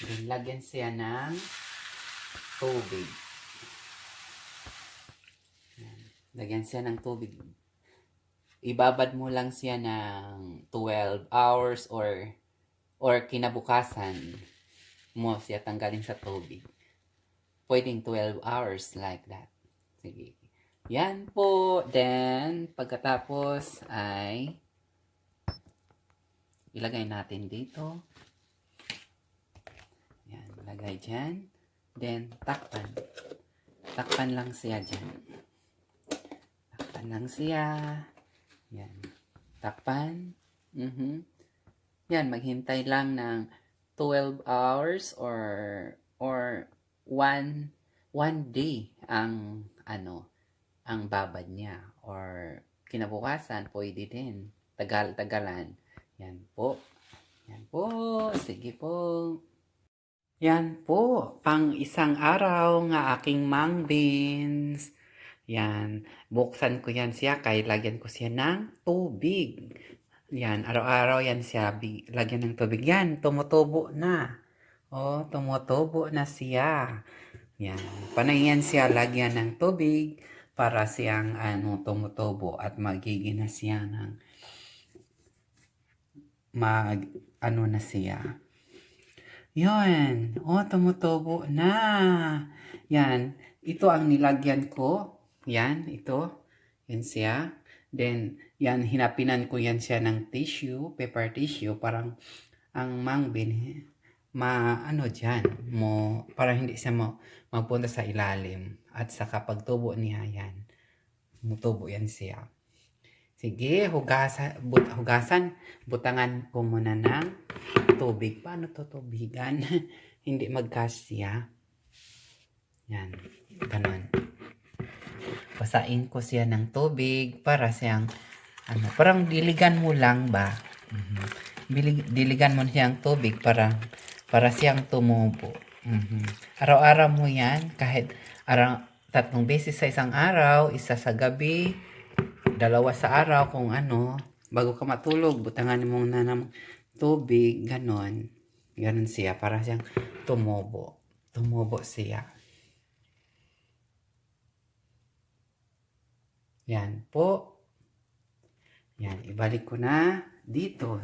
Then, lagyan siya ng tubig. Yan. Lagyan siya ng tubig. Ibabad mo lang siya ng 12 hours or kinabukasan mo siya tanggalin sa tubig. Pwedeng 12 hours like that. Sige. Yan po. Then, pagkatapos ay ilagay natin dito. Yan. Lagay dyan. Then, takpan. Takpan lang siya dyan. Takpan lang siya. Yan. Takpan. Yan. Maghintay lang ng 12 hours or one day ang ang babad niya, or kinabukasan pwede din tagalan. Yan po, sige po. Yan po, pang isang araw nga aking mung beans. Yan, buksan ko yan siya, kaya lagyan ko siya ng tubig. Yan, araw-araw yan siya lagyan ng tubig. Yan, tumutubo na. Oh, tumutubo na siya. Yan. Panay yan siya lagyan ng tubig para siyang tumutubo at magiging na siya ng na siya. Yun. Oh, tumutubo na. Yan. Ito ang nilagyan ko. Yan. Ito. Yan siya. Then, yan. Hinapinan ko yan siya ng tissue. Paper tissue. Parang ang mung bean. Dyan. Parang hindi siya magpunta sa ilalim. At sa kapag tubo niya yan. Mutubo yan siya. Sige, hugasan. Butangan ko muna ng tubig. Paano to tubigan? Hindi magkasya. Yan. Ganon. Basain ko siya ng tubig para siyang parang diligan mo lang ba? Diligan mo siyang tubig para siyang tumubo. Araw-araw mo yan, kahit 3 beses sa isang araw, isa sa gabi, 2 sa araw, kung bago ka matulog, butangan mo na ng tubig, ganon siya, para siyang tumubo siya. Yan po. Yan, ibalik ko na dito.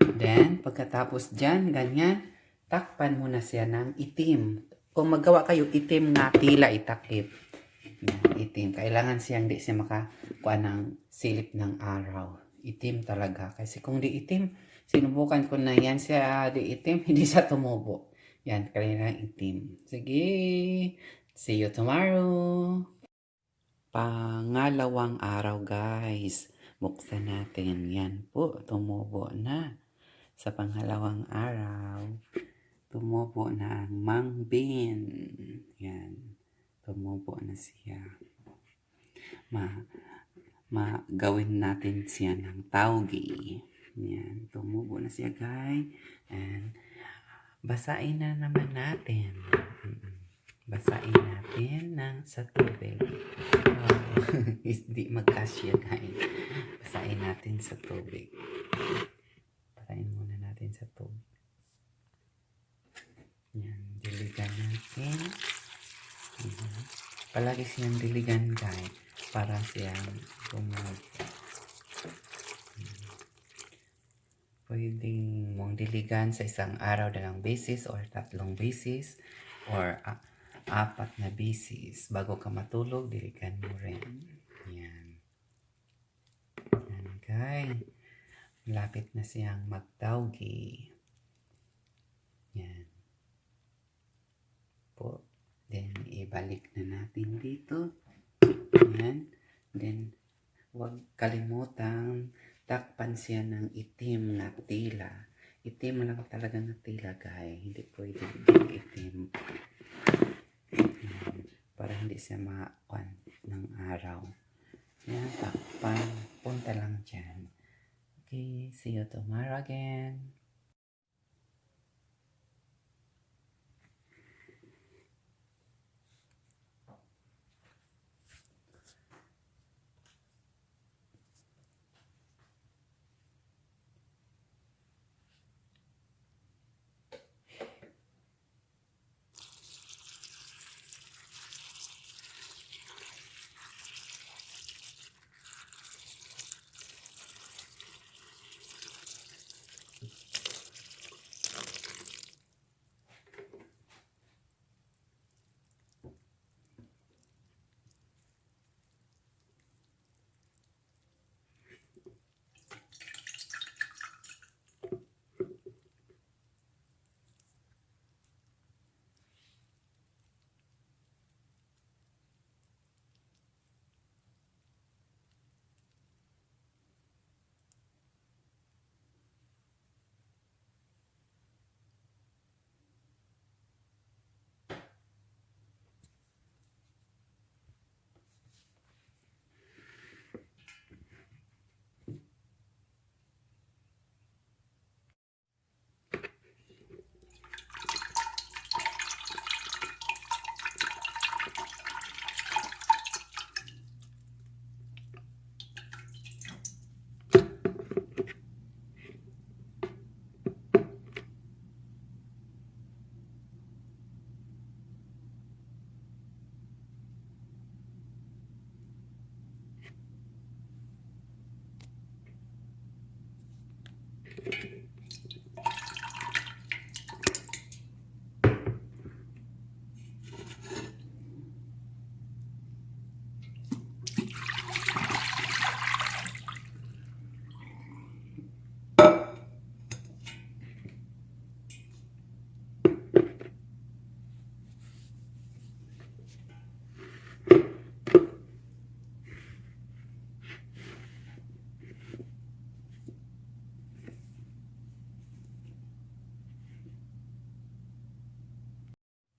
Then, pagkatapos dyan, ganyan, takpan mo na siya ng itim. Kung magawa kayo itim na tila itakip. Yan, itim. Kailangan siyang di siya makakuha ng silip ng araw. Itim talaga. Kasi kung di itim, sinubukan ko na yan siya di itim, hindi siya tumubo. Yan, kailangan itim. Sige. See you tomorrow. Pangalawang araw, guys. Buksan natin. Yan po, tumubo na. Sa pangalawang araw, tumubo na ang mung bean. Yan. Tumubo na siya. Gawin natin siya ng taugi. Yan. Tumubo na siya, guys. And basain na naman natin. Basain natin sa tubig. Hindi magkasya, guys. Basain natin sa tubig. Basain muna natin sa tubig. Yan, diligan natin. Palagi siyang diligan, guys, para siyang tumubo. Pwedeng mong diligan sa isang araw 2 beses or 3 beses or 4 na beses. Bago ka matulog, diligan mo rin. Yan. Yan, guys. Malapit na siyang magtaugi. Yan. Po. Then, ibalik na natin dito. Yan. Then, huwag kalimutang takpan siya ng itim na tila. Itim lang talaga na tila, guys. Hindi pwede itim. Yan. Para hindi siya makakuan ng araw. Yan, takpan. Punta lang dyan. Okay, see you tomorrow again.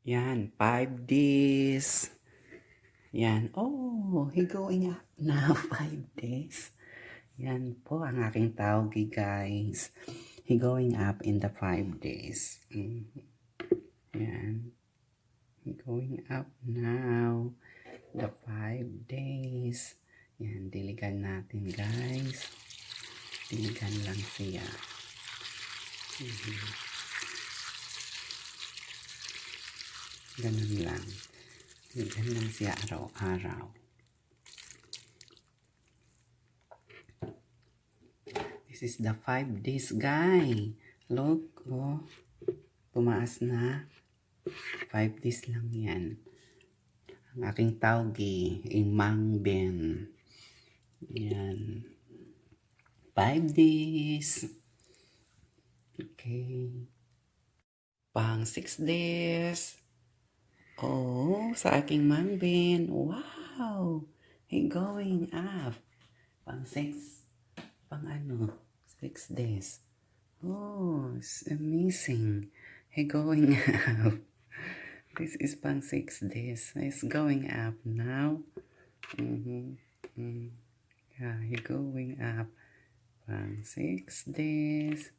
Yan, 5 days. Yan. Oh, he going up now. 5 days. Yan po ang aking taugi, guys. He going up in the 5 days. Yan. He going up now. The 5 days. Yan, diligan natin, guys. Diligan lang siya. Ganun lang. Diligan lang siya araw-araw. This is the 5 days, guys. Look, oh. Tumaas na. 5 days lang yan. Ang aking taugi in Mung Bean. Yan. 5 days. Okay. Pang 6 days. Oh, sa aking Mung Bean. Wow. He going up. Pang 6. Pang 6 days. Oh, it's amazing. He going up. This is pang 6 days. It's going up now. Yeah, he going up. Pang 6 days.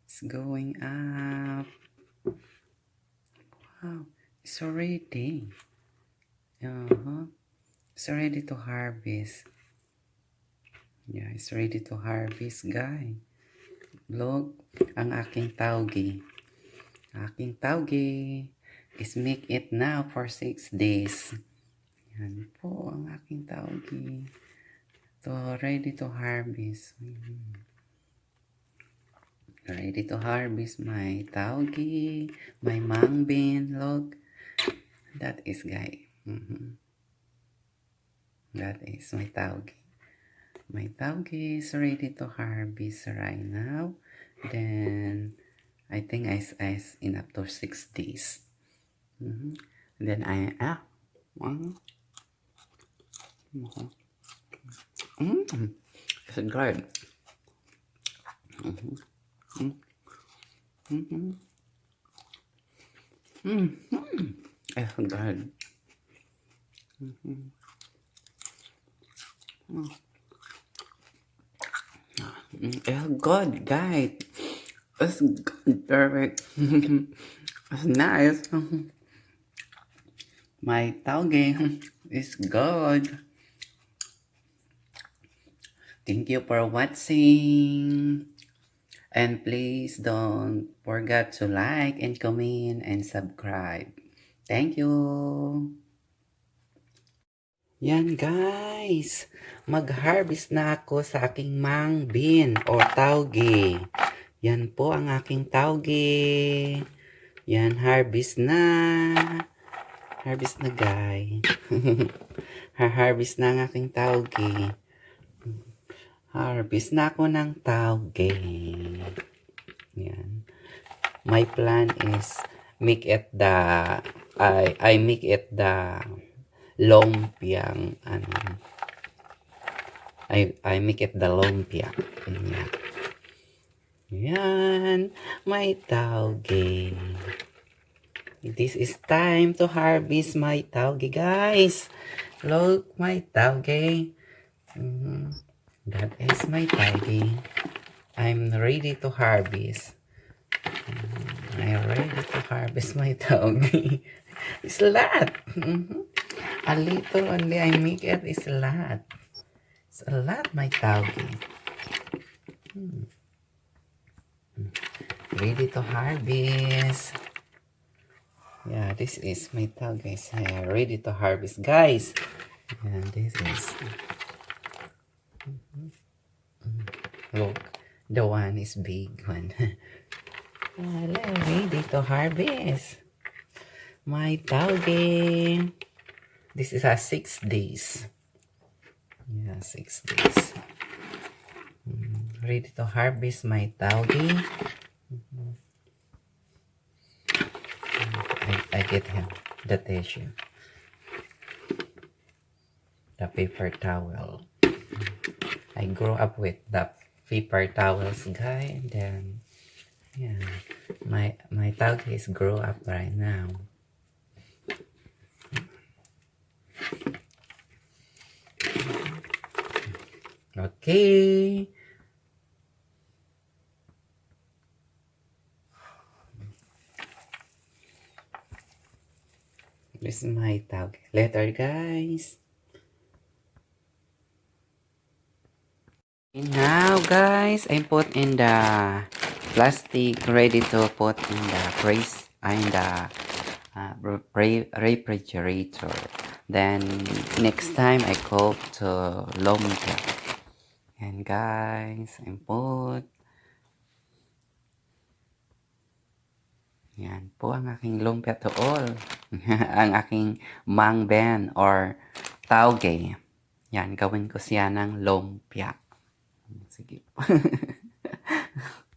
It's going up. Wow, it's already. It's ready to harvest. Yeah, it's ready to harvest, guys. Look, ang aking taugi. Aking taugi is make it now for 6 days. Yan po ang aking taugi. So, ready to harvest. Ready to harvest my taugi, my Mung Bean. Look, that is, guys. That is my taugi. My taugi is ready to harvest right now. Then, I think it's enough to 6 days. Then I it's great. It's good. It's good, guys. It's good, perfect. It's nice. My taugi is good. Thank you for watching. And please don't forget to like and comment and subscribe. Thank you. Yan, guys. Mag-harvest na ako sa aking Mung Bean o taugi. Yan po ang aking taugi. Yan, harvest na. Harvest na, guys. Harvest na ang aking taugi. Harvest na ako ng taugi. Yan. My plan is make it the I make it the lumpiang I make it the lumpia. Yan. Yan, my taugi. This is time to harvest my taugi, guys. Look, my taugi. That is my taugi. I'm ready to harvest. I'm ready to harvest my taugi. It's a lot. A little only I make it is a lot. It's a lot, my taugi. Ready to harvest. Yeah, this is my taugi. Ready to harvest, guys. Yeah, this is. Look, The one is big one. Ready to harvest. My tauge. This is 6 days. Yeah, 6 days. Ready to harvest my tauge. I get him the tissue, the paper towel. I grew up with the paper towels, guy. And then, yeah, my tauge is grow up right now. Okay. This is my tauge letter, guys. And now, guys, I put in the plastic ready to put in the freeze in the refrigerator. Then next time I go to lumpia. And guys, I put. Yan po ang aking lumpia to all. Ang aking mung bean or tauge. Yan, gawin ko siya ng lumpia. Sige.